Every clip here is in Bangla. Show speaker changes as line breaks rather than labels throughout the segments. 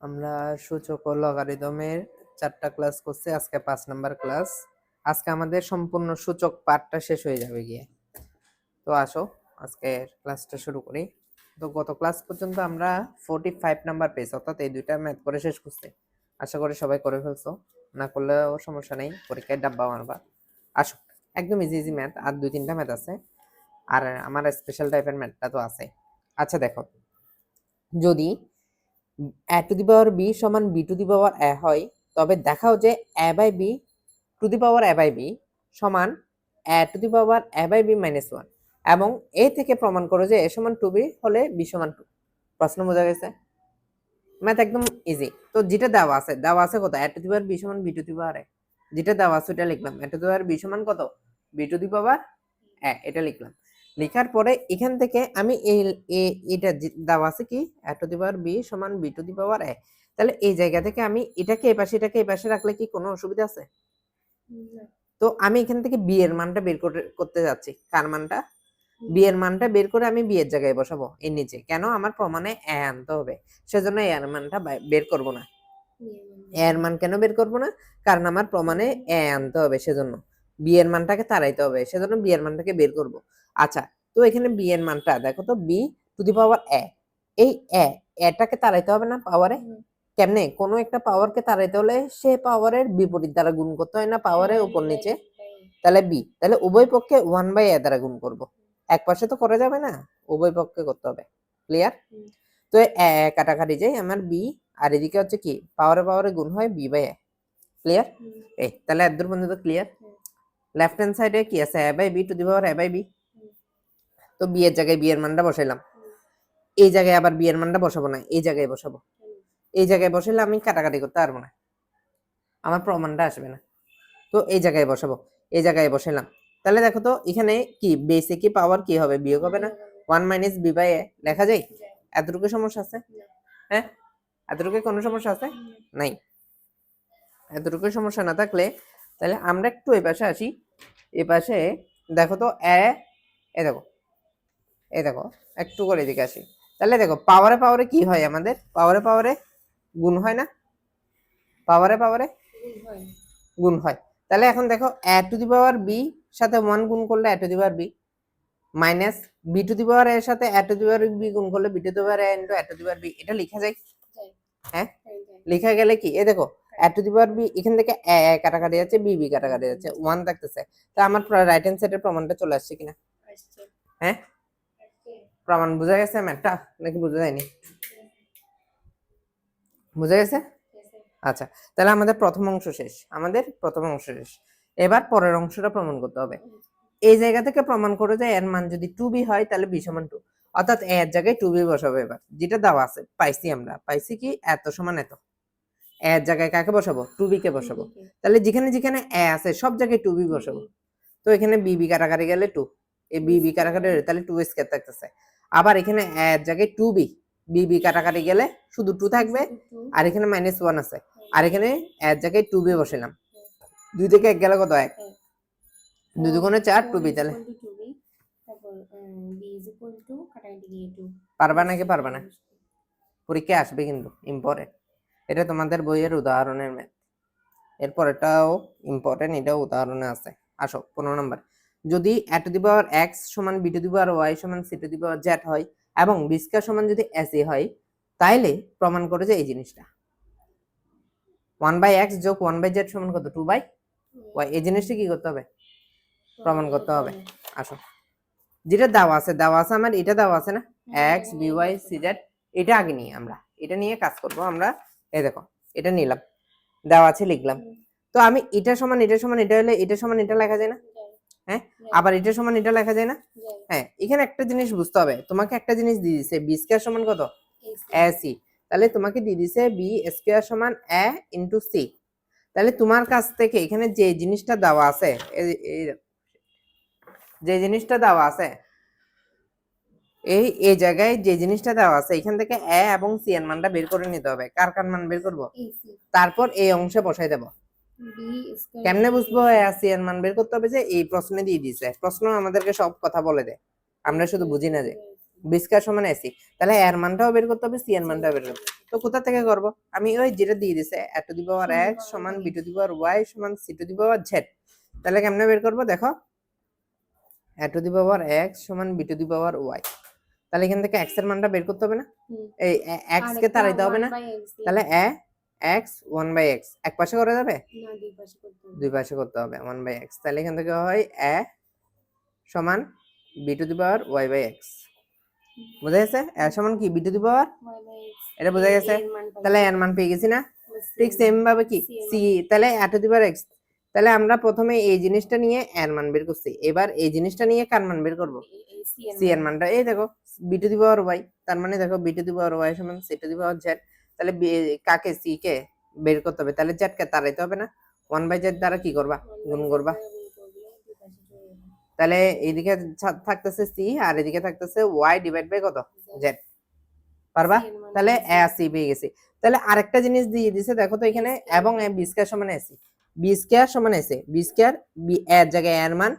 আমরা সূচক ও লগারিদমের 4টা ক্লাস করছি, আজকে 5 নাম্বার ক্লাস। আজকে আমাদের সম্পূর্ণ সূচক পার্টটা শেষ হয়ে যাবে গিয়ে। তো আসো আজকে ক্লাসটা শুরু করি। তো গত ক্লাস পর্যন্ত আমরা 45 নাম্বার পেজ অর্থাৎ এই দুইটা ম্যাথ করে শেষ করছি। আশা করি সবাই করে ফেলছো, না করলেও সমস্যা নেই, পরীক্ষায় ডাব্বা মারবা। আসো, একদম ইজি ইজি ম্যাথ, আর 2-3টা ম্যাথ আছে, আর আমার স্পেশাল টাইপের ম্যাথটা তো আছে। আচ্ছা দেখো, যদি a to the power b সমান b to the power a হয়, তবে দেখাও যে a by b to the power a by b সমান a to the power a by b minus 1, এবং a থেকে প্রমাণ করো যে a সমান 2b হলে b সমান 2। প্রশ্ন বোঝা গেছে? ম্যাথ একদম ইজি। তো যেটা দেওয়া আছে কত, a to the power b সমান b to the power a, যেটা দেওয়া আছে ওটা লিখলাম। a to the power b সমান কত, b to the power a, এটা লিখলাম। লেখার পরে এখান থেকে আমি এটা দেওয়া আছে কি, a to the power b সমান b to the power a, তাহলে এই জায়গা থেকে আমি এটাকে এই পাশে এটাকে এই পাশে রাখলে কি কোনো অসুবিধা আছে? তো আমি এখান থেকে b এর মানটা বের করতে যাচ্ছি। কার মানটা? b এর মানটা বের করে আমি b এর জায়গায় বসাবো এর নিচে। কেন? আমার প্রমাণে a আনতে হবে, সেজন্য a এর মানটা বের করব না। a এর মান কেন বের করব না? কারণ আমার প্রমাণে a আনতে হবে, সেজন্য b এর মানটাকে তাড়াইতে হবে, সেজন্য b এর মানটাকে বের করব। আচ্ছা, তো এখানে b এর মানটা দেখো তো, b to the power a, এই এটাকে তাড়াইতে হবে না পাওয়ারে। কেমনে? কোনো একটা পাওয়ারকে তাড়াইতে হলে সে পাওয়ারের বিপরীত দ্বারা গুণ করতে হয় না, পাওয়ারের উপর নিচে। তাহলে b, তাহলে উভয় পক্ষে 1/a দ্বারা গুণ করব। এক পাশে তো করা যাবে না, উভয় পক্ষে করতে হবে। ক্লিয়ার? তো কাটাকাটি যাই, আমার b আর এদিকে হচ্ছে কি, পাওয়ারে গুণ হয় b/a। ক্লিয়ার? এই তাহলে এত দূর পর্যন্ত ক্লিয়ার? লেফট হ্যান্ড সাইডে কি আছে, a by b to the power a by b। তো b এর জায়গায় b এর মানটা বসাইলাম, এই জায়গায় আবার b এর মানটা বসাবো না, এই জায়গায় বসাবো। এই জায়গায় বসাইলে আমি কাটাকাটি করতে পারবো না, আমার প্রমাণটা আসবে না। তো এই জায়গায় বসাবো, এই জায়গায় বসাইলাম। তাহলে দেখো তো এখানে কি বেসে কি পাওয়ার কি হবে, বিয়োগ হবে না? 1 মাইনাস b বাই a লেখা যায়? এতটুকু সমস্যা আছে? হ্যাঁ, এতটুকু কোনো সমস্যা আছে? নাই। এতটুকু সমস্যা না থাকলে তাহলে আমরা একটু এই পাশে আসি। এই পাশে দেখো তো এ দেখো, এই দেখো একটু করে এদিকে আসি। তাহলে দেখো পাওয়ারে কি হয়, আমাদের পাওয়ারে গুণ হয় না? পাওয়ারে গুণ হয়। তাহলে এখন দেখো a to the power b সাথে 1 গুণ করলে a to the power b, minus b to the power a এর সাথে a to the power b গুণ করলে b to the power a into a to the power b, এটা লেখা যায়? হ্যাঁ, লেখা গেলে কি, এই দেখো a to the power b, এখান থেকে a কাটাকাটি যাচ্ছে, b কাটাকাটি যাচ্ছে, 1 থাকতেছে। তো আমার রাইট হ্যান্ড সাইডের প্রমাণটা চলে আসছে কিনা? হ্যাঁ, প্রমাণ বোঝা গেছে ম্যাথটা নাকি বোঝা যায়নি? বোঝা গেছে? আচ্ছা, তাহলে আমাদের প্রথম অংশ শেষ। এবার পরের অংশটা প্রমাণ করতে হবে। এই জায়গা থেকে প্রমাণ করে যে এর মান যদি 2b হয় তাহলে b সমান 2, অর্থাৎ a এর জায়গায় 2b বসাবো। এবার যেটা দেওয়া আছে আমরা পাইছি কি, এত সমান এত। a এর জায়গায় কাকে বসাবো? 2b কে বসাবো। তাহলে যেখানে যেখানে a আছে সব জায়গায় 2b বসাবো। তো এখানে b কাটাকাটি গেলে 2, এই b কাটাকাটি তাহলে 2 স্কয়ার থাকতেছে। আবার এখানে a এর জায়গায় 2b, b কাটাকাটি গেলে শুধু 2 থাকবে, আর এখানে -1 আছে, আর এখানে a এর জায়গায় 2b বসাইলাম। 2 থেকে 1 গেলে কত হয়? 2 দুগুণে 4, 2b। তাহলে পারবা নাকি পারবা না? পরীক্ষা আসবে কিন্তু, ইম্পর্টেন্ট। এটা তোমাদের বইয়ের উদাহরণের ম্যাথ। এরপরটাও ইম্পর্টেন্ট, এটাও উদাহরণে আছে। আসো 15 নাম্বার। যদি a to the power x সমান b to the power y সমান c two the power z হয়, এবং b স্কয়ার সমান যদি ac হয়, তাইলে প্রমাণ করে যে এই জিনিসটা 1/x যোগ 1/z সমান কত, 2/y। এই জিনিসটা কি করতে হবে? প্রমাণ করতে হবে। আসো, যেটা দেওয়া আছে আমার, এটা দেওয়া আছে না, x by cz, এটা আগে নিয়ে আমরা এটা নিয়ে কাজ করব আমরা। এই দেখো এটা নিলাম, দেওয়া আছে লিখলাম। তো আমি এটা সমান এটা হলে এটা সমান এটা লেখা যায় না? হ্যাঁ, আবার এটা সমান এটা লেখা যায় না? হ্যাঁ, এখানে একটা জিনিস বুঝতে হবে, তোমাকে একটা জিনিস দিয়ে দিয়েছে b স্কয়ার সমান কত, ac। তাহলে তোমাকে দিয়ে দিয়েছে b স্কয়ার সমান a ইনটু c। তাহলে তোমার কাছ থেকে এখানে যে জিনিসটা দেওয়া আছে, যে জিনিসটা দেওয়া আছে এই জায়গায় যে জিনিসটা দেওয়া আছে, এখান থেকে a এবং c এর মানটা বের করে নিতে হবে। কার মান বের করব? তারপর এই অংশে বসাই দেব। কেমনে বুঝবো a আর c এর মান বের করতে হবে? যে এই প্রশ্নে দিয়ে দিয়েছে, প্রশ্ন আমাদেরকে সব কথা বলে দেয়, আমরা শুধু বুঝি না যে। বি স্কয়ার সমান এসি, তাহলে এর মানটাও বের করতে হবে, সি এর মানটাও বের করতে হবে। তো কোথা থেকে করব? আমি ওই যেটা দিয়ে দিছে A to the power X সমান B to the power Y সমান C to the power Z. তাহলে কেমনে বের করব দেখো, A to the power X সমান B to the power Y. তাহলে এখান থেকে এক্স এর মানটা বের করতে হবে না, এই এক্স কে তাড়াইতে হবে না, তাহলে এ এক্স 1/x এক পাশে করে যাবে
না
দুই পাশে করতে হবে 1/x। তাহলে এখান থেকে হয় এ সমান B to the power Y by X. বুঝা গেছে? এ সমান কি বি টু দি পাওয়ার, এটা বোঝা গেছে? তাহলে এর মান পেয়ে গেছি না, ঠিক সেম ভাবে কি সি, তাহলে এ টু দি পাওয়ার এক্স। তাহলে আমরা প্রথমে এই জিনিসটা নিয়ে এর মান বের করছি, এবার এই জিনিসটা নিয়ে কার মান বের করব, সি এর মানটা। এই দেখো B to the power Y, তার মানে দেখো B to the power Y সমান C to the power Z. তাহলে কাকে, সি কে বের করতে হবে, তাহলে জেড কে তাড়াইতে হবে না, 1/z দ্বারা কি করবা, গুণ করবা। তাহলে এইদিকে থাকতেছে সি আর এদিকে থাকতেছে ওয়াই ডিভাইড বাই কত, জেড। পারবা? তাহলে এ আর সি পেয়ে গেছি। তাহলে আরেকটা জিনিস দিয়ে দিছে দেখো তো এখানে, এবং এ বি স্কয়ার সমান এসি, বি স্কয়ার সমান এসি, বি স্কয়ার বি এর জায়গায় এর মান,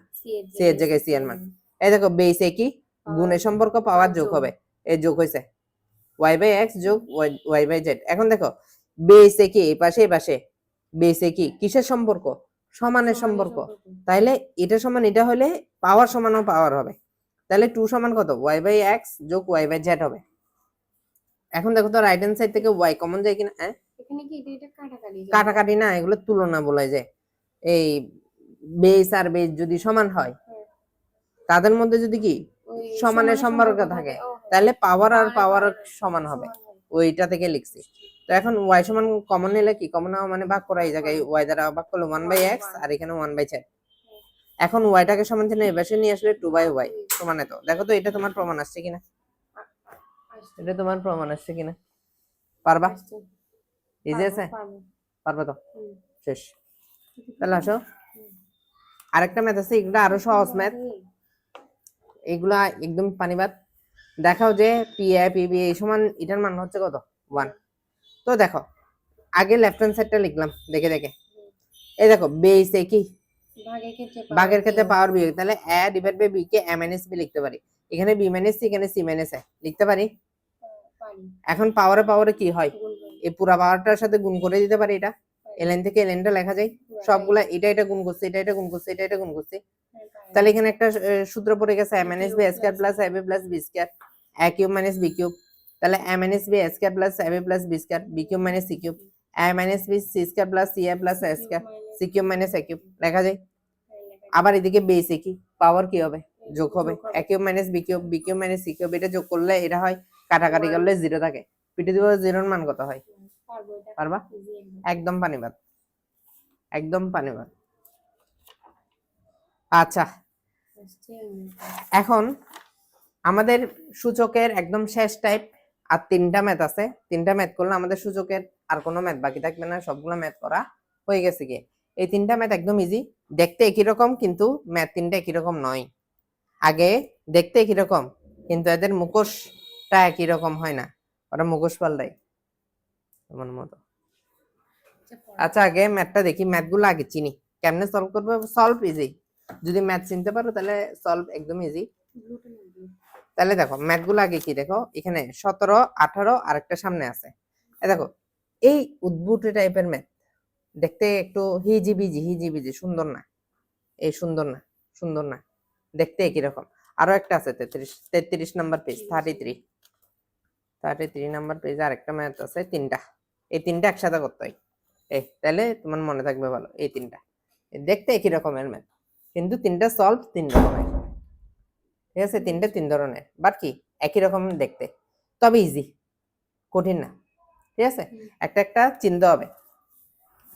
সি এর জায়গায় সি এর মান। এই দেখো বেস একই, গুণের সম্পর্ক পাওয়ার যোগ হবে, এই যোগ হইছে y বাই x যোগ y বাই z। এখন দেখো বেস একই, এই পাশে এই পাশে বেস একই, কিসের সম্পর্ক, সমানের সম্পর্ক। তাইলে এটা সমান এটা হলে পাওয়ার সমানও পাওয়ার হবে, তাহলে 2 সমান কত, y বাই x যোগ y বাই z হবে। এখন দেখো তো রাইট হ্যান্ড সাইড থেকে y কমন যায় কিনা, হ্যাঁ
এখানে কি এটা কাটাকাটি যায়,
কাটাকাটি না, এগুলো তুলনা বলা যায়। এই বেস আর বেস যদি সমান হয়, তাদের মধ্যে যদি কি সমানের সম্পর্ক থাকে, তাহলে পাওয়ার আর পাওয়ার সমান হবে, ওইটা থেকে লিখছি। তো এখন y সমান কমন নিলে কি, কমন হওয়া মানে ভাগ করা, এই জায়গায় y দ্বারা ভাগ করলে 1/x আর এখানে 1/z। এখন yটাকে সমান চিহ্ন এই পাশে নিয়ে আসলে 2/y সমান এত। দেখো তো এটা তোমার প্রমাণ আসছে কিনা, এটা তোমার প্রমাণ আসছে কিনা, পারবা? ইজি আছে, পারবা তো, শেষ। তাহলে আসো আরেকটা ম্যাথ আছে, এগুলো আরো সহজ ম্যাথ, এগুলা একদম পানিবাদ। দেখাও যে পি এ পি বি এই সমান এটার মান হচ্ছে কত, 1। তো দেখো আগে লেফট হ্যান্ড সাইডটা লিখলাম দেখে দেখে। এই দেখো বেস এ কি, ভাগের ক্ষেত্রে পাওয়ার বিয়োগ, তাহলে এ ডিভাইড বাই বি কে এ মাইনাস বি লিখতে পারি, এখানে বি মাইনাস সি, এখানে সি মাইনাস এ লিখতে পারি। এখন পাওয়ারে পাওয়ারে কি হয়, এই পুরো পাওয়ারটার সাথে গুণ করে দিতে পারি, এটা এলএন থেকে এলএনটা লেখা যায় সবগুলা, এটা এটা গুণ করছে, এটা এটা গুণ করছে, এটা এটা গুণ করছে। তাহলে এখানে একটা সূত্র পড়ে গেছে a minus B square plus ab plus B square, a cube minus B cube. তাহলে a minus B square plus ab plus B square, B cube minus C cube, a minus B C square plus C A plus a square, C cube minus a cube লেখা যায়। আবার এদিকে বেস এ কি, পাওয়ার কি হবে, যোগ হবে, a cube minus B cube, B cube minus C cube, এটা যোগ করলে এটা হয়, কাটাকাটি করলে 0 থাকে। পি টু দি পাওয়ার 0 এর মান কত হয়, পারবা? একদম পানিবাদ, একদম পানিবাদ। আচ্ছা এখন আমাদের সূচকের একদম শেষ টাইপ, আর 3টা ম্যাথ আছে, 3টা ম্যাথ করলে আমাদের সূচকের আর কোনো ম্যাথ বাকি থাকবে না, সবগুলো ম্যাথ করা হয়ে গেছে। কি এই 3টা ম্যাথ একদম ইজি, দেখতে একই রকম কিন্তু ম্যাথ 3টা একই রকম নয়। আগে দেখতে একই রকম কিন্তু এদের মুখোশটা একই রকম হয় না, ওরা মুখোশ পাল্টায় এমন মতো। আচ্ছা আগে ম্যাথটা দেখি, ম্যাথগুলো আগে চিনি, কেমনে সলভ করবো, সলভ ইজি, যদি ম্যাথ চিনতে পারো তাহলে সলভ একদম ইজি। তাহলে দেখো ম্যাথগুলো আগে কি, দেখো এখানে 17 18 আর একটা সামনে আছে। দেখো এই উদ্ভুত টাইপের ম্যাথ, দেখতে একটু হিজিবিজি সুন্দর না, এই সুন্দর না, সুন্দর না, দেখতে একই রকম। আরো একটা আছে 33 নাম্বার পেজ, 33 নাম্বার পেজ আর একটা ম্যাথ আছে, 3টা, এই 3টা একসাথে করতে হয়, এই তাহলে তোমার মনে থাকবে ভালো। এই 3টা দেখতে একই রকমের ম্যাথ কিন্তু 3টা সলভ 3 রকমের, ঠিক আছে? 3টা 3 ধরনের, বাট কি একই রকম দেখতে, তবে ইজি, কঠিন না, ঠিক আছে? একটা একটা চিনতে হবে।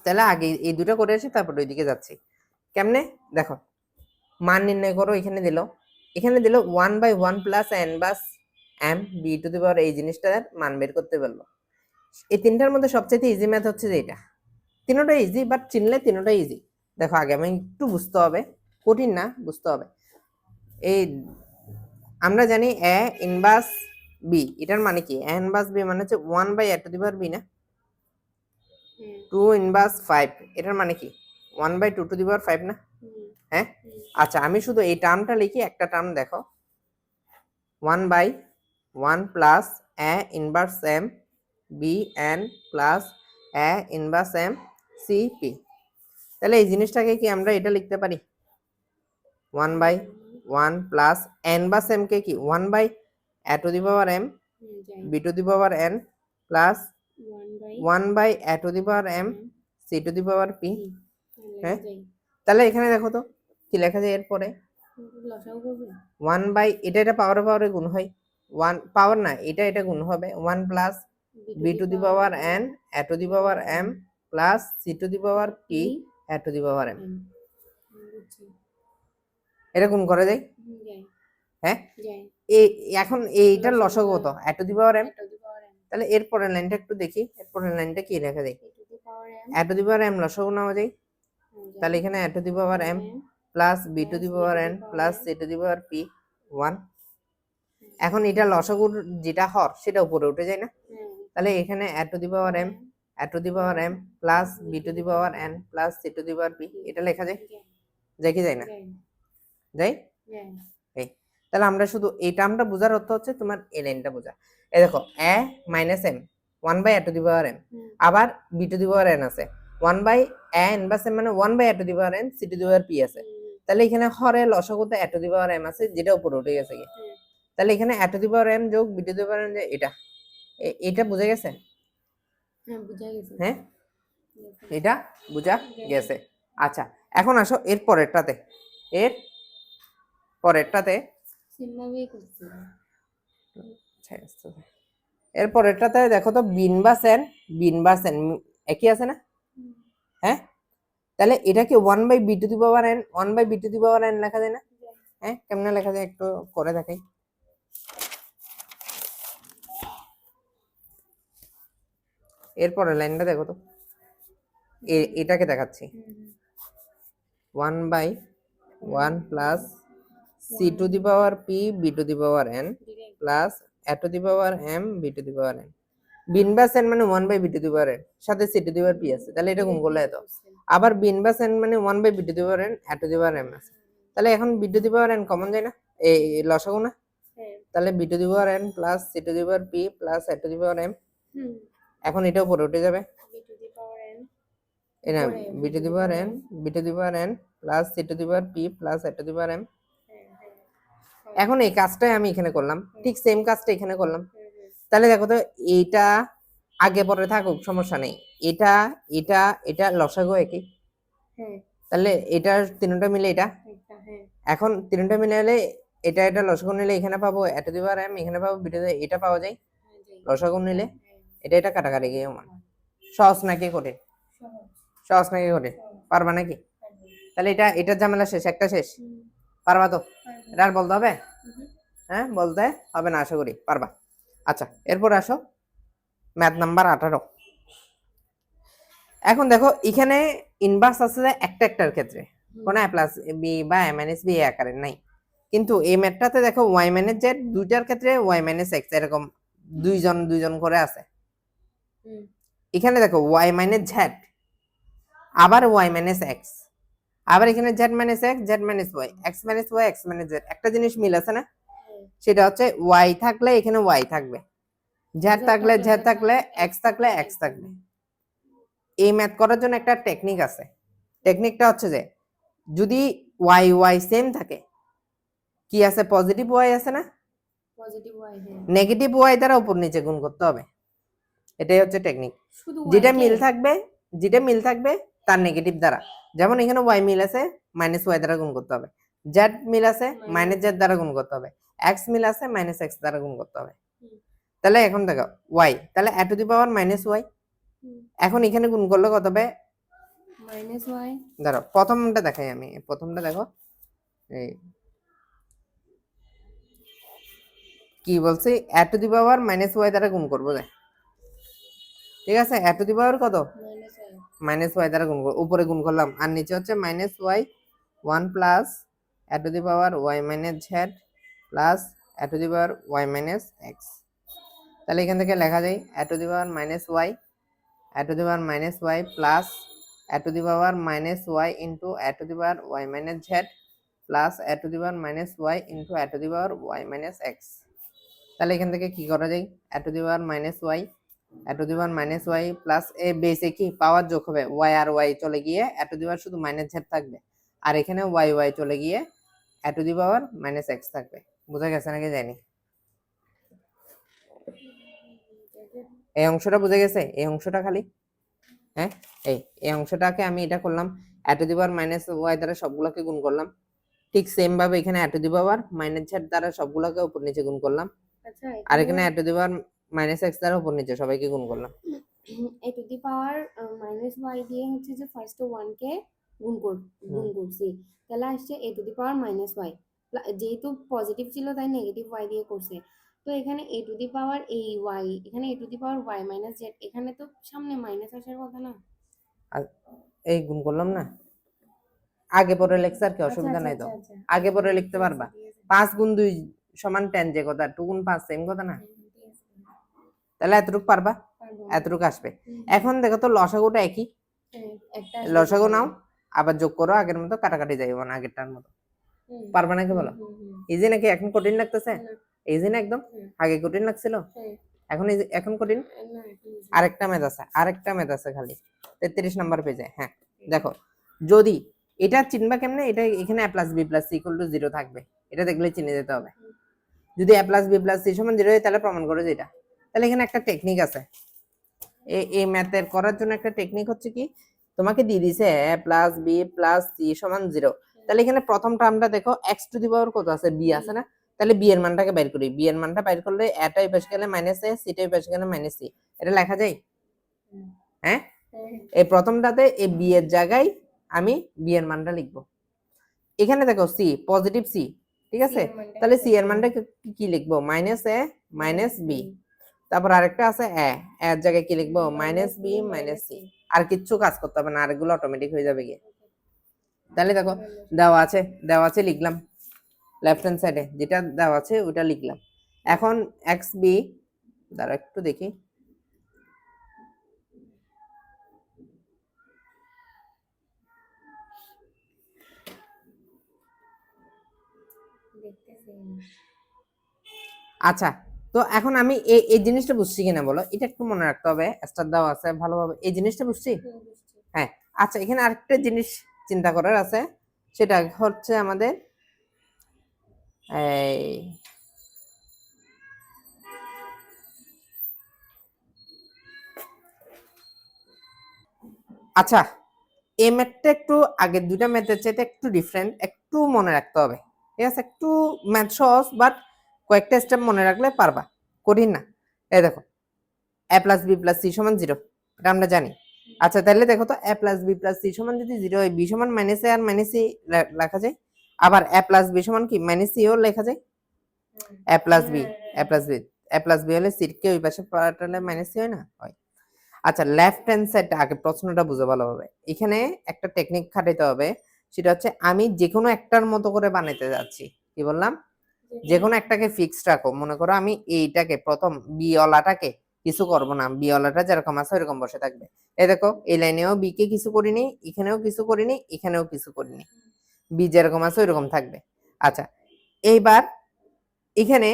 তাহলে আগে এই দুটো করে আসি, তারপর ওইদিকে যাচ্ছি। কেমনে দেখো, মান নির্ণয় করো, এখানে দিল 1/1 প্লাস n বাস m b to the power, এই জিনিসটার মান বের করতে বললো। এই 3টার মধ্যে সবচেয়ে ইজি ম্যাথ হচ্ছে যে এটা, 3টা ইজি, বাট চিনলে 3টা ইজি। দেখো আগে আমি একটু বুঝতে হবে, কঠিন না, বুঝতে হবে। এই আমরা জানি a ইনভার্স b, এটার মানে কি, a ইনভার্স b মানে হচ্ছে 1/a two the power b না, 2 ইনভার্স 5 এটার মানে কি 1/2 টু দি পাওয়ার 5 না, হ্যাঁ? আচ্ছা আমি শুধু এই টার্মটা লিখি, একটা টার্ম দেখো 1/2 1 plus A inverse M B N plus A inverse M C P. তাহলে এই জিনিসটাকে কি আমরা এটা লিখতে পারি 1 বাই 1 প্লাস এন বাস এম কে কি 1 by A to the power M B to the power N plus 1 by A to the power M C to the power P. হ্যাঁ, তাহলে এখানে দেখো তো কি লেখা যায় এরপরে 1 বাই এটা পাওয়ারে গুণ হয় 1 পাওয়ার না এটা গুণ হবে 1 plus B to the power N A to the power M plus C to the power P A to the power M. এটা গুণ করা যায়? হ্যাঁ, এই এখন এইটার লসাগু কত এ টু দি পাওয়ার এম। তাহলে এর পরের লাইনটা একটু দেখি, এর পরের লাইনটা কি লেখা যায় এ টু দি পাওয়ার এম লসাগু নেওয়া যায়। তাহলে এখানে A to the power M plus B to the power N plus C to the power P 1। এখন এটা লসাগুর যেটা হর সেটা উপরে উঠে যায় না? তাহলে এখানে A to the power M A to the power M plus B to the power N plus C to the power P এটা লেখা যায়? যায় কি যায় না? যাই। এই তাহলে আমরা শুধু এই টার্মটা বোঝার অর্থ হচ্ছে তোমার এই লাইনটা বোঝা। এই দেখো A minus M 1 by A to the power M আবার B to the power N আছে 1 বাই এ ইনভার্স এম মানে 1 by A to the power N C to the power P আছে। তাহলে এখানে হরে লসাগুতে এ টু দি পাওয়ার এম আছে যেটা উপরে উঠে গেছে কি। তাহলে এখানে A to the power M যোগ B to the power N যে এটা বুঝা গেছে? হ্যাঁ, এটা বুঝা গেছে। আচ্ছা, এখন আসো এর পরেরটাতে এর পরেরটাতে দেখো তো বিন বা সেন একই আছে না? হ্যাঁ, তাহলে এটা কি 1 by B to the power N 1 by B to the power N লেখা যায় না? হ্যাঁ, কেমনে লেখা যায় একটু করে দেখাই। এরপরে লাইনটা দেখো তো, এটাকে দেখাচ্ছি 1 by 1 plus C to the power P B to the power N plus A to the power M B to the power N. বিন বা সেন মানে 1 by B to the power N সাথে C to the power P আছে, তাহলে এটা গুণ করলে এত। আবার বিন বা সেন মানে 1 by B to the power N A to the power M আছে, তাহলে এখন B to the power N common যায় না? এই লসাগু না? তাহলে B to the power N plus C to the power P plus A to the power M. এখন এটা উপরে উঠে যাবে এটা B to the power N plus C to the power P plus A to the power M. এখন এই কাজটাই আমি এখানে করলাম, ঠিক সেম কাজটা এখানে করলাম। তাহলে দেখো তো এইটা আগে পরে থাকুক সমস্যা নেই, এটা এটা এটা লসাগু একই। তাহলে এটা তিনটা মিলে এটা এখন তিনটা মিলে এলে এটা লসাগু নিলে এখানে পাবো এ টু দি পাওয়ার এম, এখানে পাবো বি টু দি, এটা পাওয়া যায় লসাগু নিলে। এটা কাটাকাটি গিয়ে মান সহজ নাকি কঠিন? সহজ নাকি কঠিন? পারবা নাকি? তাহলে এটার ঝামেলা শেষ, একটা শেষ। পারবা তো? এটা আর বলতে হবে? হ্যাঁ, বলতে হবে না, আশা করি পারবা। আচ্ছা, এরপর আসো ম্যাথ নাম্বার 18। এখন দেখো এখানে ইনভার্স আছে একটার ক্ষেত্রে, কোন a প্লাস বি বা a মাইনাস বি আকারের নাই, কিন্তু এই ম্যাথটাতে দেখো y মাইনাস জেড দুইটার ক্ষেত্রে y মাইনাস এক্স এরকম দুইজন করে আছে। এখানে দেখো y মাইনাস জেড আবার y মাইনাস এক্স, আবার এখানে z minus X z minus Y X minus Y X minus Z. একটা জিনিস মিল আছে না? সেটা হচ্ছে y থাকলে এখানে y থাকবে, z থাকলে z থাকলে x থাকলে x থাকবে। এই ম্যাথ করার জন্য একটা টেকনিক আছে, টেকনিকটা হচ্ছে যে যদি y y সেম থাকে, কি আছে পজিটিভ y আছে না, নেগেটিভ y দ্বারা উপর নিচে গুণ করতে হবে। এটাই হচ্ছে টেকনিক। যেটা মিল থাকবে তার নেগেটিভ দ্বারা, যেমন এখানে y মিল আছে মাইনাস y দ্বারা গুণ করতে হবে, z মিল আছে মাইনাস z দ্বারা গুণ করতে হবে, x মিল আছে মাইনাস x দ্বারা গুণ করতে হবে। তাহলে এখন দেখো y, তাহলে a to the power minus y, এখন এখানে গুণ করলে কত হবে মাইনাস y। ধরো প্রথমটা দেখাই আমি, প্রথমটা দেখো এই কি বলছি a to the power minus y দ্বারা গুণ করবো, ঠিক আছে? a টু দি পাওয়ার কত মাইনাস y দ্বারা গুণ করব, উপরে গুণ করলাম আর নিচে হচ্ছে minus y 1 plus a to the power y minus z plus a to the power y minus x। তাহলে এখান থেকে লেখা যায় a to the power minus y a to the power minus y plus a to the power minus y into a to the power y minus z plus a to the power minus y into a to the power y minus x। তাহলে এখান থেকে কি করা যায়, a to the power minus Y, a to the power minus Y plus A বেসে কি পাওয়ার যোগ হবে, ওয়াই আর ওয়াই চলে গিয়ে a টু দি পাওয়ার শুধু মাইনাস জেড থাকবে, আর এখানে ওয়াই ওয়াই চলে গিয়ে a to the power minus x থাকবে। বুঝা গেছে নাকি জানি? এই অংশটা বুঝে গেছে? এই অংশটা খালি হ্যাঁ, এই অংশটাকে আমি এটা করলাম a to the power minus Y দ্বারা সবগুলোকে গুণ করলাম, ঠিক সেম ভাবে এখানে a to the power minus Z দ্বারা সবগুলোকে উপর নিচে গুণ করলাম,
আচ্ছা
আর এখানে a to the power minus X দ্বারা উপর নিচে সবাইকে গুণ করলাম।
A to the power minus Y দিয়ে হচ্ছে যে ফার্স্ট ওয়ান কে গুণ করছি, তাহলে আসছে A to the power minus Y, যেহেতু পজিটিভ ছিল তাই নেগেটিভ ওয়াই দিয়ে করছে। তো এখানে এ টু দি পাওয়ার এই ওয়াই, এখানে A to the power Y minus Z, এখানে তো সামনে মাইনাস আসার কথা না?
আর এই গুণ করলাম না, আগে পরে লেকচার কি অসুবিধা নাই তো, আগে পরে লিখতে পারবা। 5 গুণ 2 সমান 10 যে কথা, 2 গুণ 5 সেম কথা না? তাহলে এতটুকু পারবা, এতটুকু আসবে। এখন দেখো তো লসাগুটা একই, লসাগু নাও আবার যোগ করো, আগের মতো কাটাকাটি যাইব না আগেরটার মতো। পারবা নাকি বলো? ইজি নাকি? এখন কঠিন লাগতেছে? ইজি না একদম? আগে কঠিন লাগছিল, এখন এখন কঠিন। আরেকটা ম্যাথ আছে খালি 33 নাম্বার পেজে। হ্যাঁ দেখো, যদি এটা চিনবা কেমনে, এটা এখানে a plus B plus C equal to 0 থাকবে, এটা দেখলে চিনে যেতে হবে। যদি a plus B plus C সমান 0 হয় তাহলে প্রমাণ করো যেটা। তাহলে এখানে একটা টেকনিক আছে, এই ম্যাথের করার জন্য একটা টেকনিক হচ্ছে কি, তোমাকে দিয়ে দিছে a plus B plus C সমান 0, তাহলে এখানে প্রথম টার্মটা দেখো x টু দি পাওয়ার কত আছে, b আছে না? তাহলে b এর মানটাকে বের করি, b এর মানটা বের করলে a টাই পাশে গেলে মাইনাস a, c টাই পাশে গেলে মাইনাস c, এটা লেখা যায়? হ্যাঁ, এই প্রথমটাতে এই b এর জায়গায় আমি b এর মানটা লিখবো। এখানে দেখো c পজিটিভ c, ঠিক আছে? তাহলে c এর মানটা কি লিখবো, মাইনাস a মাইনাস b। তারপর আরেকটা আছে a, এর জায়গায় কি লিখবো, মাইনাস b মাইনাস c। আর কিচ্ছু কাজ করতে হবে না, আরেকগুলো অটোমেটিক হয়ে যাবে গিয়ে। তাহলে দেখো দেওয়া আছে লিখলাম, লেফট হ্যান্ড সাইডে যেটা দেওয়া আছে ওটা লিখলাম। এখন xb দ্বারা একটু দেখি, আচ্ছা তো এখন আমি এই জিনিসটা বুঝছি কিনা বলো, এটা একটু মনে রাখতে হবে, স্টার দেওয়া আছে ভালোভাবে, এই জিনিসটা বুঝছি? হ্যাঁ আচ্ছা, এখানে আরেকটা জিনিস চিন্তা করার আছে, সেটা হচ্ছে আমাদের এই আচ্ছা, এই ম্যাথটা একটু আগের দুইটা ম্যাথের চাইতে একটু ডিফারেন্ট, একটু মনে রাখতে হবে, ঠিক আছে? একটু ম্যাথ সহজ, বাট কয়েকটা স্টেপ মনে রাখলে পারবা, কঠিন না। এই দেখো a plus B plus C সমান 0, এটা আমরা জানি। আচ্ছা তাহলে দেখো তো a plus B plus C সমান যদি 0 হয়, b সমান মাইনাস a আর মাইনাস c লেখা যায়, আবার a প্লাস বি সমান কি মাইনাস c ও লেখা যায়। a plus B a plus B হলে c কে ওই পাশে পাঠালে মাইনাস c হয় না? হয়। আচ্ছা লেফট হ্যান্ড সাইডটা আগে প্রশ্নটা বুঝে ভালোভাবে, এখানে একটা টেকনিক খাটাইতে হবে, সেটা হচ্ছে আমি যে কোনো একটার মতো করে বানাইতে যাচ্ছি। কি বললাম? যে কোনো একটাকে ফিক্সড রাখো, মনে করো আমি এইটাকে প্রথম বি ওয়ালাটাকে কিছু করব না, বি ওয়ালাটা যেরকম আছে ওরকম বসে থাকবে। এই দেখো এই লাইনেও বি কে কিছু করিনি, এখানেও কিছু করিনি, এখানেও কিছু করিনি, বি যেরকম আছে ওরকম থাকবে। আচ্ছা এইবার এখানে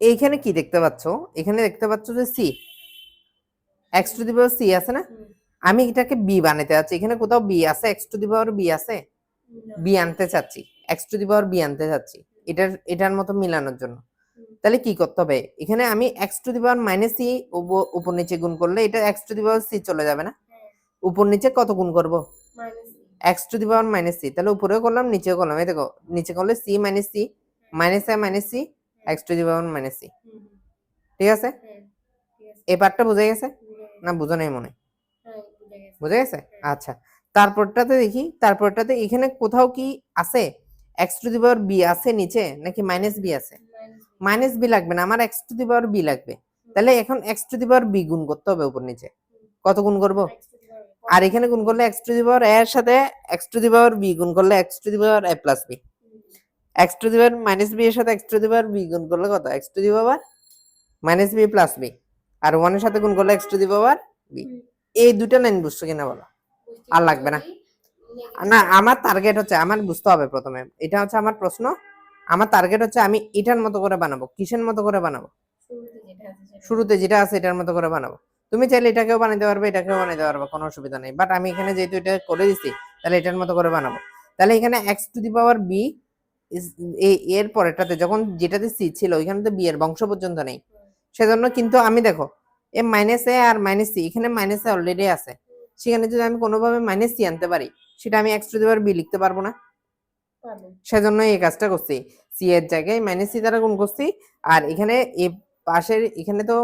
এইখানে কি দেখতে পাচ্ছ, এখানে দেখতে পাচ্ছ যে C, X to the power C আছে না? আমি এটাকে বি বানাইতে যাচ্ছি, এখানে কোথাও বি আছে, X to the power B আছে, বি আনতে চাচ্ছি, X to the power B আনতে চাচ্ছি, এটার মতো মিলানোর জন্য। তাহলে কি করতে হবে, এখানে আমি X to the power minus C উপর নিচে গুণ করলে এটা X to the power C চলে যাবে না? উপর নিচে কত গুণ করব, X to the power minus C, তাহলে উপরেও করলাম নিচেও করলাম, এই দেখো নিচে করলে C minus C minus A minus C X to the power minus C, ঠিক আছে? এই পার্টটা বুঝে গেছে না বুঝো নাই মনে? বুঝে গেছে। আচ্ছা তারপরটাতে দেখি, তারপরটাতে এখানে কোথাও কি আছে X to the power B আছে নিচে, নাকি মাইনাস বি আছে? মাইনাস বি লাগবে না, আমার X to the power B লাগবে। তাহলে এখন X to the power B গুণ করতে হবে উপর নিচে, কত গুণ করব? আর এখানে গুণ করলে X to the power A এর সাথে X to the power B গুণ করলে X to the power A plus B, X to the power minus B এর সাথে X to the power B গুণ করলে কত, X to the power minus B plus B, আর 1 এর সাথে গুণ করলে X to the power B. এই দুটো লাইন বুঝছো কিনা বলো? আর লাগবে না? না আমার টার্গেট হচ্ছে, আমার বুঝতে হবে প্রথমে, এটা হচ্ছে আমার প্রশ্ন, আমার টার্গেট হচ্ছে আমি এটার মতো করে বানাবো। কিসের মতো করে বানাবো? শুরুতে যেটা আছে এটার মতো করে বানাবো। তুমি চাইলে এটাকেও বানাইতে পারবে, এটাকেও বানাইতে পারবে, কোনো অসুবিধা নেই। বাট আমি এখানে যেহেতু এটা করে দিছি, তাহলে এটার মতো করে বানাবো। তাহলে এখানে x to the power b এর পরেরটাতে যখন যেটাতে c ছিল ওইখানে তো b এর বংশ পর্যন্ত নেই, সেজন্য কিন্তু আমি দেখো A minus A R minus C, এখানে মাইনাস এ অলরেডি আছে, সেখানে যদি আমি কোনোভাবে মাইনাস সি আনতে পারি, সেটা আমি x to the power b লিখতে পারবো না? সেজন্য এই কাজটা করছি, সি এর জায়গায় মাইনাস সি দ্বারা গুণ করছি। আর এখানে এ পাশের এখানে তো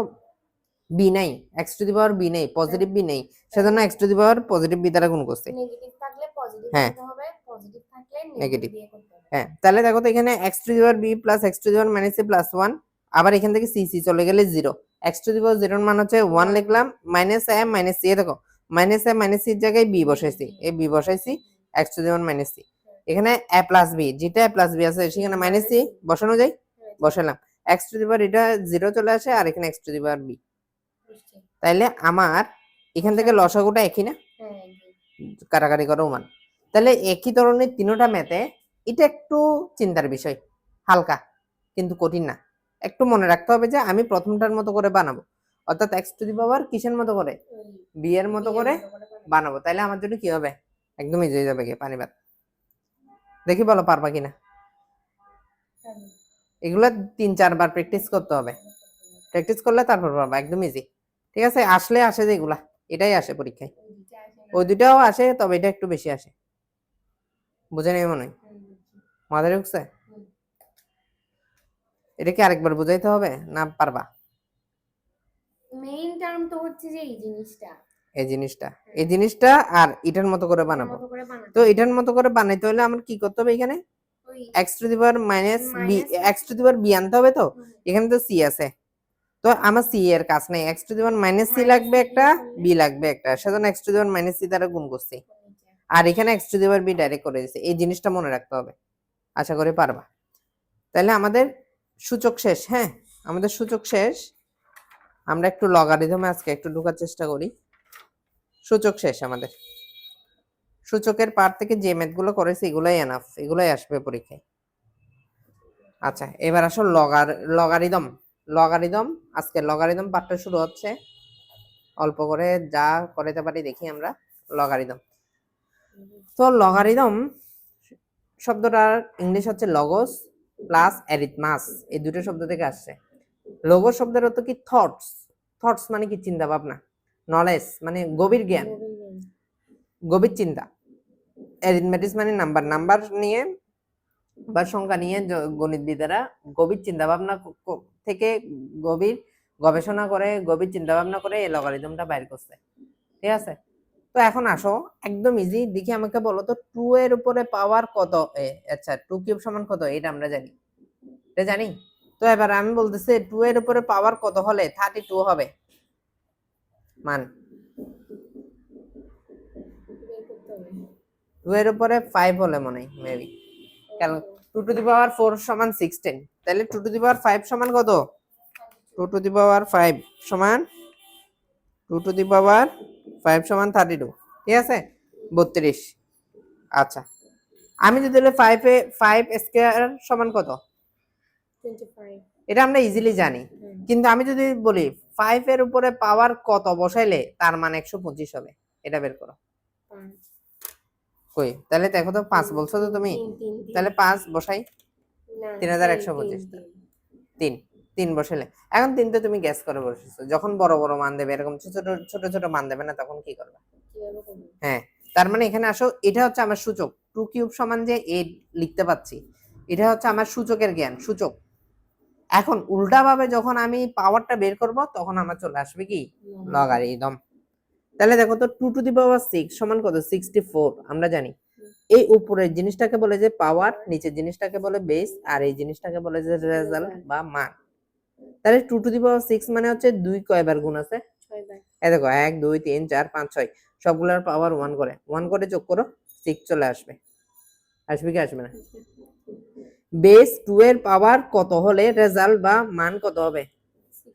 বি নাই, X to the power B নেই, পজিটিভ বি নেই, সেজন্য X to the power positive B দ্বারা গুণ করছি।
নেগেটিভ থাকলে পজিটিভ
হ্যাঁ।
করতে হবে, পজিটিভ থাকলে
Negative.
নেগেটিভ দিয়ে করতে হবে।
হ্যাঁ, তাহলে দেখো তো এখানে x to the power b plus x to the power minus c plus 1, আবার এখান থেকে সি সি চলে গেলে 0, এক্স টু দি পাওয়ার 0 এর মান হচ্ছে 1 লিখলাম, মাইনাস এ মাইনাস সি, দেখো মাইনাস এ মাইনাস সির জায়গায় বি বসাইছি, এই বি বসাইছি, x to the power minus C, এখানে এ প্লাস বি, যেটা এ প্লাস বি আছে সেখানে মাইনাস সি বসানো যায়, বসালাম, এক্স টু দি পাওয়ার এটা 0 চলে আসে, আর এখানে x to the power b.
বুঝছি।
তাইলে আমার এখান থেকে লসাগুটা একই না?
হ্যাঁ, একদম।
কাটাকাটি করো মান। তাহলে একই ধরনের তিনটা ম্যাথে এটা একটু চিন্তার বিষয়, হালকা কিন্তু কঠিন না। একটু মনে রাখতে হবে যে আমি প্রথমটার মতো করে বানাবো, অর্থাৎ এক্স টু দি পাওয়ার কিসের মতো করে,
ওই
বি এর মতো করে বানাবো। তাইলে আমার জন্য কি হবে, একদম ইজি হয়ে যাবে কি পানি ভাত। দেখি বলো পারবা কিনা। এগুলো 3-4 বার প্র্যাকটিস করতে হবে, প্র্যাকটিস করলে তারপর পারবা, একদম ইজি। ঠিক আছে, আসলে আসে যেগুলা, এটাই আসে পরীক্ষায়। ওই দুটাও আসে, তবে এটা একটু বেশি আসে। বুঝে নেই মনে হয়, মাথায় ঢুকছে? এটা কি আরেকবার বুঝাইতে হবে না পারবা?
মেইন টার্ম তো হচ্ছে যে এই জিনিসটা,
এই জিনিসটা আর এটার মতো করে
এটার
বানাবো।
মতো করে বানাতে
তো
হবে।
এটার মতো করে বানাইতে হলে আমার কি করতে হবে, এখানে
ওই
x to the power minus b,
Minus
x to the power B আনতে হবে। তো
হুম,
এখানে তো সি আছে, তো আমার সি এর কাজ নেই, x to the power minus c
Minus
লাগবে
C
একটা,
করলে-
বি লাগবে একটা, সেজন্য x to the power minus c দ্বারা গুণ করছি, আর এখানে x to the power b direct করে দিয়েছি। এই জিনিসটা মনে রাখতে হবে, আশা করি পারবা। তাহলে আমাদের সূচক শেষ। হ্যাঁ, আমাদের সূচক শেষ। আমরা একটু লগারিদমে আজকে একটু ঢোকার চেষ্টা করি। সূচক শেষ আমাদের। সূচকের পার্ট থেকে যে ম্যাথগুলো করেছি এগুলাই এনাফ, এগুলাই আসবে পরীক্ষায়। আচ্ছা, এবার আসো লগারিদম। লগারিদম আজকে লগারিদম পার্টটা শুরু হচ্ছে, অল্প করে যা করাতে পারি দেখি আমরা। লগারিদম, তো লগারিদম শব্দটার ইংলিশ হচ্ছে লগোস প্লাস অ্যারিথমাস, এই দুটো শব্দ থেকে আসছে। লগোস শব্দের অর্থ কি থটস, থটস মানে কি চিন্তা ভাবনা, নলেজ মানে গভীর জ্ঞান, গভীর চিন্তা। অ্যারিথমেটিক্স মানে নাম্বার, নাম্বার নিয়ে বা সংখ্যা নিয়ে গণিতবিদেরা গভীর চিন্তা ভাবনা থেকে গভীর গবেষণা করে, গভীর চিন্তা ভাবনা করে এই লগারিদমটা বাইর করছে। ঠিক আছে, তো এখন আসো একদম ইজি, দেখি আমাকে বলো তো 2 এর উপরে পাওয়ার কত? আচ্ছা 2 কিউব সমান কত, এটা আমরা জানি, এটা জানি। তো এবার আমি বলতেছি 2 এর উপরে পাওয়ার কত হলে 32 হবে মান? 2 এর উপরে 5 হলে মনে হয় মেবি, কারণ 2 টু দি পাওয়ার 4 সমান 16, তাহলে 2 টু দি পাওয়ার 5 সমান কত? 2 টু দি পাওয়ার 5 সমান 2 টু দি পাওয়ার 5 সমান 32, ঠিক আছে 32। আচ্ছা, আমি যদি বলি 5 স্কয়ার সমান কত,
25
এটা আমরা ইজিলি জানি, কিন্তু আমি যদি বলি 5 এর উপরে পাওয়ার কত বসাইলে তার মান 125 হবে, এটা বের করো। কই, তাহলে দেখো তো 5 বলছো তো তুমি, তাহলে 5 বসাই, 3125, 3 বসাইলে। এখন 3 তো তুমি গ্যাস করে বসেছো, যখন বড় বড় মান দেবে, এরকম ছোট ছোট ছোট মান দেবে না, তখন কি করবে? হ্যাঁ, তার মানে এখানে আসো, এটা হচ্ছে আমার সূচক, 2 কিউব সমান যে 8 লিখতে পাচ্ছি, এটা হচ্ছে আমার সূচকের জ্ঞান, সূচক। এখন উল্টা ভাবে যখন আমি পাওয়ারটা বের করব, তখন আমার চলে আসবে কি লগারিদম। তাহলে দেখো তো 2 টু দি পাওয়ার 6 সমান কত? 64, আমরা জানি। এই উপরের জিনিসটাকে বলে যে পাওয়ার, নিচের জিনিসটাকে বলে বেস, আর এই জিনিসটাকে বলে যে রেজাল্ট বা মান। তাহলে 2 টু দি পাওয়ার 6 মানে হচ্ছে 2 কয়বার গুণ আছে?
6 বার।
এই দেখো 1 2 3 4 5 6, সবগুলোর পাওয়ার 1 করে, 1 করে যোগ করো, 6 চলে আসবে। আসবে কি আসবে না? বেস 2 এর পাওয়ার কত হলে রেজাল্ট বা মান কত হবে?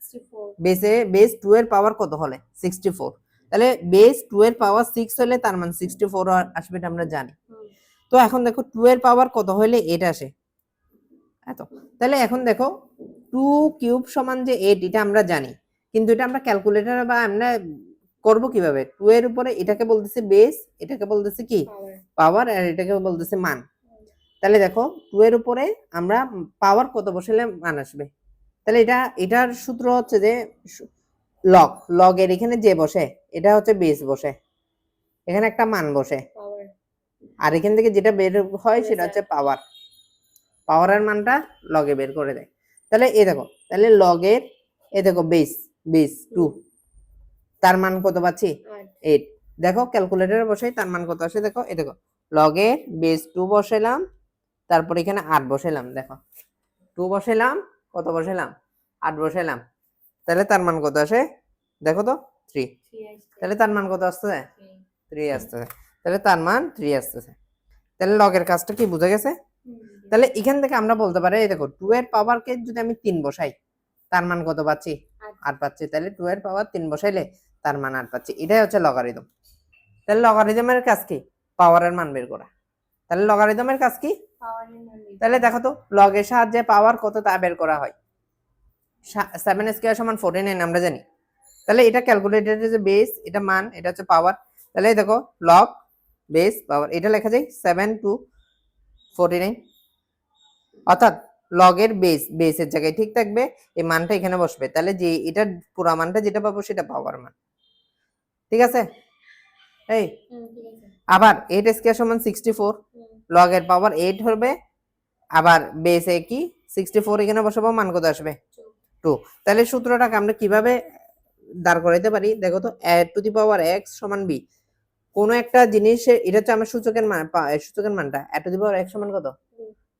64।
বেস 2 এর পাওয়ার কত হলে? 64। তাহলে বেস 2 এর পাওয়ার 6 হলে তার মান 64 আসবে, এটা আমরা জানি। তো এখন দেখো 2 এর পাওয়ার কত হলে এটা আসে? এত। তাহলে এখন দেখো 2³ সমান যে 8 এটা আমরা জানি, কিন্তু এটা আমরা ক্যালকুলেটরে বা আমরা করব কিভাবে? 2 এর উপরে এটাকে বলতেছে বেস, এটাকে বলতেছে কি
পাওয়ার।
পাওয়ার, আর এটাকে বলতেছে মান। তাহলে দেখো 2 এর উপরে আমরা পাওয়ার কত বসালে মান আসবে? তাহলে এটার সূত্র হচ্ছে যে লগ এর এখানে যে বসে এটা হচ্ছে বেস বসে, এখানে একটা মান বসে,
পাওয়ার।
আর এখান থেকে যেটা বের হয় সেটা
Result.
হচ্ছে পাওয়ার। পাওয়ারের মানটা লগে বের করে দেয়। তাহলে এই দেখো, তাহলে লগের এই দেখো বেস 2, তার মান কত পাচ্ছি? 8। দেখো ক্যালকুলেটরে বসাই তার মান কত আসে, দেখো এই দেখো লগের বেস 2 বসাইলাম, তারপর এখানে 8 বসাইলাম, দেখো 2 বসাইলাম, কত বসাইলাম? 8 বসাইলাম, তাহলে তার মান কত আসে? দেখো তো 3। তাহলে তার মান কত আসতেছে? 3 আসতেছে। তাহলে তার মান 3 আসতেছে। তাহলে লগের কাজটা কি বুঝা গেছে? তাহলে এখান থেকে আমরা বলতে পারি এই দেখো 2 এর পাওয়ারকে যদি আমি 3 বসাই তার মান কত পাচ্ছি? 8 পাচ্ছি। তাহলে 2 এর পাওয়ার 3 বসাইলে তার মান 8 পাচ্ছি। এটাই হচ্ছে লগারিদম। তাহলে লগারিদমের কাজ কি? পাওয়ারের মান বের করা। তাহলে লগারিদমের কাজ কি? তাহলে দেখো তো লগের সাহায্যে পাওয়ার কত তা বের করা হয়। 7 স্কয়ার সমান 49 আমরা জানি। তাহলে এটা ক্যালকুলেটরে যে বেস, এটা মান, এটা হচ্ছে পাওয়ার। তাহলে দেখো লগ বেস পাওয়ার, এটা লেখা যায় 7 টু 49, অর্থাৎ লগের বেসের জায়গায় ঠিক থাকবে, এই মানটা এখানে বসবে। তাহলে যে এটার পুরা মানটা যেটা পাবো সেটা পাওয়ার মান। ঠিক আছে? এই আবার 8 স্কয়ার সমান 64, লগের পাওয়ার 8 হবে, আবার বেসে কি 64 এখানে বসাবো, মান কত আসবে? 2। তাহলে সূত্রটাকে আমরা কিভাবে দাঁড় করাইতে পারি? দেখো তো a to the power x সমান b। কোন একটা জিনিসের, এটা হচ্ছে আমার সূচকের মান, সূচকের মানটা a to the power x সমান কত?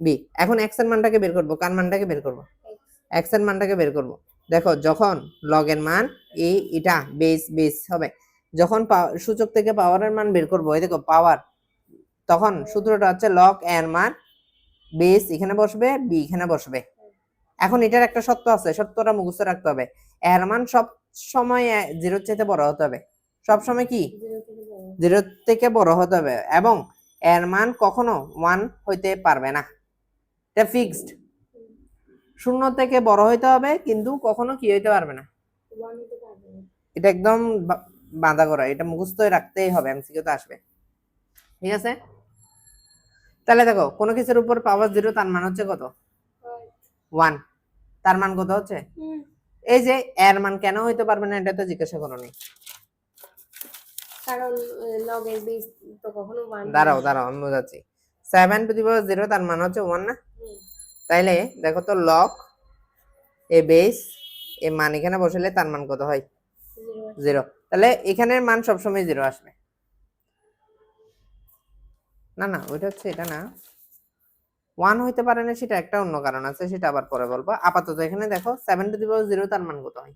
b। এখন x এর মানটাকে বের করব, কার মানটাকে বের করব? x এর মানটাকে বের করব। দেখো যখন লগের মান এটা বেস হবে, যখন সূচক থেকে পাওয়ারের মান বের করব, এই দেখো পাওয়ার, তখন সূত্রটা হচ্ছে লগ a এর মান বেস এখানে বসবে, b এখানে বসবে। এখন এটার একটা সত্য আছে, সত্যটা মুখস্থ রাখতে হবে। এর মান সব সময় 0 এর চাইতে বড় হতে হবে। সব সময় কি 0 থেকে বড় হতে হবে, এবং এর মান কখনো 1 হইতে পারবে না। এটা ফিক্সড। 0 থেকে বড় হইতে হবে, কিন্তু কখনো কি হইতে পারবে না, এটা একদম বাঁধা করা, এটা মুখস্থ রাখতেই হবে, এমসিকিউ তো আসবে। ঠিক আছে? তাহলে দেখো কোনো কিছুর উপর পাওয়ার 0 তার মান হচ্ছে কত? 1। তার মান কত হচ্ছে? এই যে এর মান কেন হইতে পারবে না এটা তো জিজ্ঞাসা করোনি।
কারণ লগের বেস তো কখনো 1
দাঁড়াও আমি বোঝাচ্ছি। 7 টু দি পাওয়ার 0 তার মান হচ্ছে 1 না? তাইলে দেখো তো লগ এ বেস এ মান এখানে বসালে তার মান কত হয়? 0। তাহলে এখানের মান সবসময় 0 আসবে। না ওইটা হচ্ছে এটা না, 1 হইতে পারে না, সেটা একটা অন্য কারণ আছে, সেটা আবার পরে বলবো। আপাতত এখানে দেখো 7 টু দি পাওয়ার 0 তার মান কত হয়?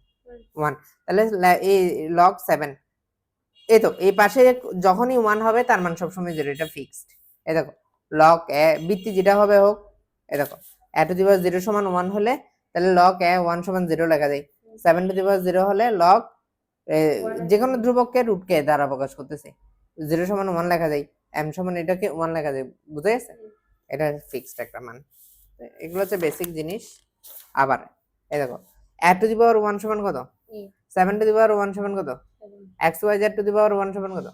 1। তাহলে এই লগ 7, এই তো এই পাশে যখনই 1 হবে তার মান সবসময় 0, এটা ফিক্সড। এই দেখো লগ এ বৃত্তি যেটা হবে হোক, এই দেখো a টু দি পাওয়ার 0 সমান 1 হলে তাহলে লগ এ 1 সমান 0 লেখা যায়। 7 টু দি পাওয়ার 0 হলে লগ যে কোনো ধ্রুবককে রুটকে দ্বারা প্রকাশ করতেছে, 0 সমান 1 লেখা যায়, m সমান এটাকে 1 লেখা যায়। বুঝা গেছে? এটা ফিক্সড একটা মান। এগুলো হচ্ছে বেসিক জিনিস। আবার এই দেখো a টু দি পাওয়ার 1 সমান কত? 7 টু দি পাওয়ার 1 সমান কত? x y z to the power 1 সমান কত?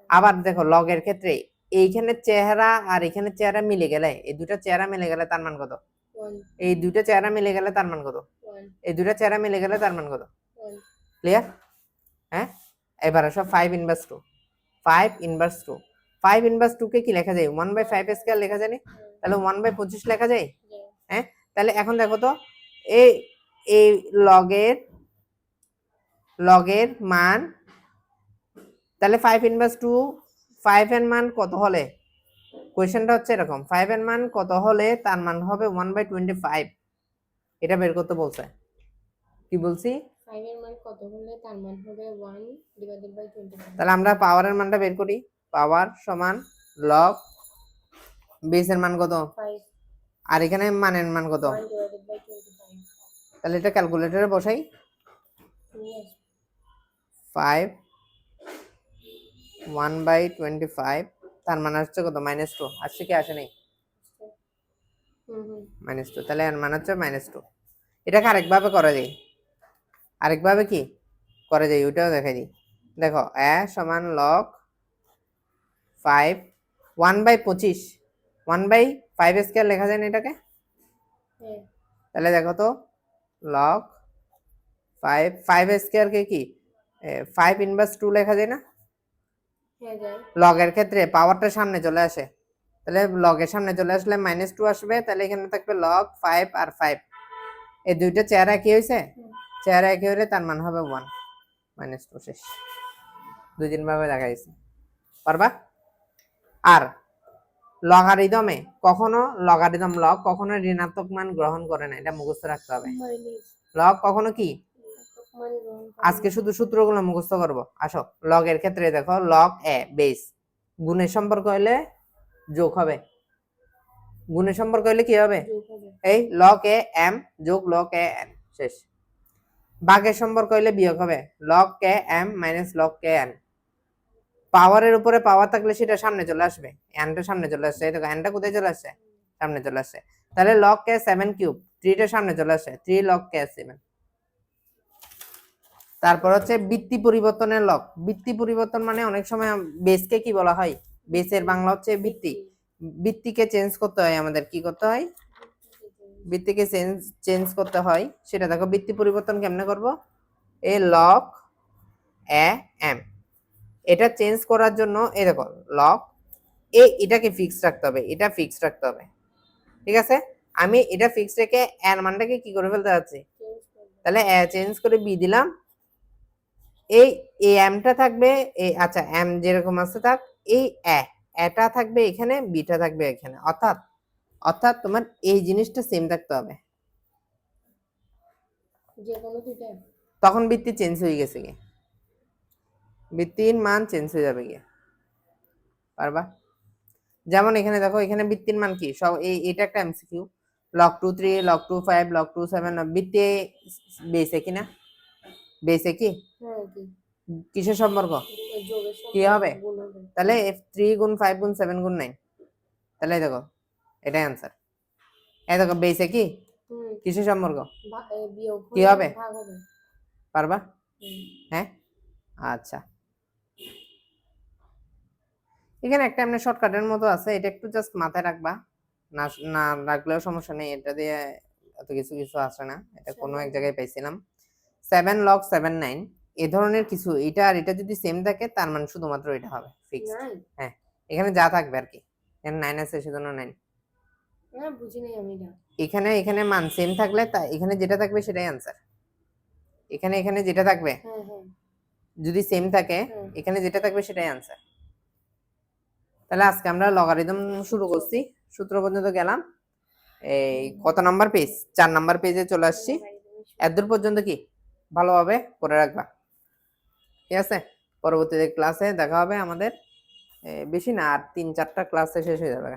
আবার দেখো লগের ক্ষেত্রে এইখানে চেহারা আর এখানে চেহারা মিলে গেলে, এই দুটো চেহারা মিলে গেলে তার মান কত? এই দুটো চেহারা মিলে গেলে তার মান কত? এই দুটো চেহারা মিলে গেলে তার মান কত? ক্লিয়ার? হ্যাঁ, এবার আসো 5 ইনভার্স 2। 5 ইনভার্স 2, 5 ইনভার্স 2 কে কি লেখা যায়? 1/5 স্কয়ার লেখা যায় না? তাহলে 1/25 লেখা যায়। হ্যাঁ, তাহলে এখন দেখো তো এই এই লগের মান, তাহলে 5 ইনভার্স 2, 5 এর মান কত হলে, কোশ্চেনটা হচ্ছে এরকম, 5 এর মান কত হলে তার মান হবে 1/25, এটা বের করতে বলছে। কি বলছি?
5 এর মান কত হলে তার মান হবে 1/25।
তাহলে আমরা পাওয়ারের মানটা বের করি। পাওয়ার সমান লগ বেসের মান কত?
5।
আর এখানে মানের মান কত?
1/25।
তাহলে এটা ক্যালকুলেটরে বসাই। 5 1/25 তার মান আসছে কত? -2। আসছে কি আসে নাই? -2, তাহলে এর মান হচ্ছে -2। এটাকে আরেকভাবে করা যায়, আরেকভাবে কি করা যায় ওইটাও দেখাই দিই। দেখো a সমান log 5 1/25, 1/5 স্কয়ার লেখা যায় না এটাকে? তাহলে দেখো তো log 5 স্কয়ার কে কি 5 ইনভার্স 2 লেখা যায় না? লগ এর ক্ষেত্রে পাওয়ারটা সামনে চলে আসে, তাহলে লগ এর সামনে চলে আসলে -2 আসবে, তাহলে এখানে থাকবে log 5 আর 5, এই দুইটা চেহারা কি হয়েছে? চেহারা একই হলে তার মান হবে 1 -2 শেষ। দুই তিন ভাবে দেখাইছি, পারবা? আর লগারিদমে কখনো লগারিদম লগ কখনো ঋণাত্মক মান গ্রহণ করে না, এটা মুখস্থ রাখতে হবে। লগ কখনো কি, আজকে শুধু সূত্রগুলো মুখস্থ করব। আসো লগ এর ক্ষেত্রে দেখো log a বেস গুণের সম্পর্ক হলে যোগ হবে, গুণের সম্পর্ক হলে কি হবে? এই log a m যোগ log a n শেষ। ভাগের সম্পর্ক হলে বিয়োগ হবে log a m minus log a n। পাওয়ারের উপরে পাওয়ার থাকলে সেটা সামনে চলে আসবে, nটা সামনে চলে আসছে, এই দেখো nটা কোথায় চলে আসছে? সামনে চলে আসছে। তাহলে log a 7 কিউব 3 টা সামনে চলে আসছে, 3 log a 7। তারপর হচ্ছে বৃত্তি পরিবর্তনের লগ। বৃত্তি পরিবর্তন মানে অনেক সময় বেসকে কি বলা হয়? বেসের বাংলা হচ্ছে বৃত্তি। বৃত্তিকে চেঞ্জ করতে হয়, আমাদের কি করতে হয়? বৃত্তিকে চেঞ্জ করতে হয়। সেটা দেখো বৃত্তি পরিবর্তন কেমনে করব? এই log a m, এটা চেঞ্জ করার জন্য এই দেখো log এটাকে ফিক্স রাখতে হবে, এটা ফিক্স রাখতে হবে, ঠিক আছে? আমি এটা ফিক্স রেখে এর মানটাকে কি করে ফেলতে যাচ্ছি, তাহলে a চেঞ্জ করে b দিলাম। এই এমটা থাকবে, এই আচ্ছা এম যেরকম আছে থাক, এই এটা থাকবে এখানে, বিটা থাকবে এখানে, অর্থাৎ তোমার এই জিনিসটা সেম থাকতে হবে, তখন বৃত্তি চেঞ্জ হয়ে গেছে গিয়ে, বৃত্তির মান চেঞ্জ হয়ে যাবে গিয়ে, পারবা? যেমন এখানে দেখো এখানে বৃত্তির মান কি সব এটা একটা এমসিকিউ, log 2 3 log 2 5 log 2 7 বৃত্তি বেসে কিনা? বেসে কি কিসের সম্পর্ক? কি হবে? তাহলে 3 গুণ 5 গুণ 7 গুণ 9, তাহলে দেখো এটাই आंसर। এই দেখো বেসে কি কিসের সম্পর্ক? কি হবে? পারবা? হ্যাঁ আচ্ছা, এখানে একটা এমনি শর্টকাটের মতো আছে, এটা একটু জাস্ট মাথায় রাখবা, না না রাখলেও সমস্যা নেই, এটা দিয়ে এত কিছু আসে না, এটা কোনো এক জায়গায় পাইছিলাম। 7 log 7 9 এই ধরনের কিছু, এটা আর এটা যদি সেম থাকে তার মানে শুধুমাত্র এটা হবে ফিক্সড। হ্যাঁ এখানে যা থাকবে আর কি, এখানে 9 আছে সেজন্য 9।
হ্যাঁ বুঝি নাই আমি এটা।
এখানে মান সেম থাকলে তা এখানে যেটা থাকবে সেটাই आंसर। এখানে যেটা থাকবে যদি সেম থাকে, এখানে যেটা থাকবে সেটাই आंसर। তাহলে আজকে আমরা লগারিদম শুরু করছি, সূত্র পর্যন্ত গেলাম। এই কত নাম্বার পেজ? 4 নাম্বার পেজে চলে আসছি। এতদূর পর্যন্ত কি ভালোভাবে করে রাখবা, ঠিক আছে? পরবর্তীতে ক্লাসে দেখা হবে আমাদের, বেশি না আর 3-4টা ক্লাসে শেষ হয়ে যাবে।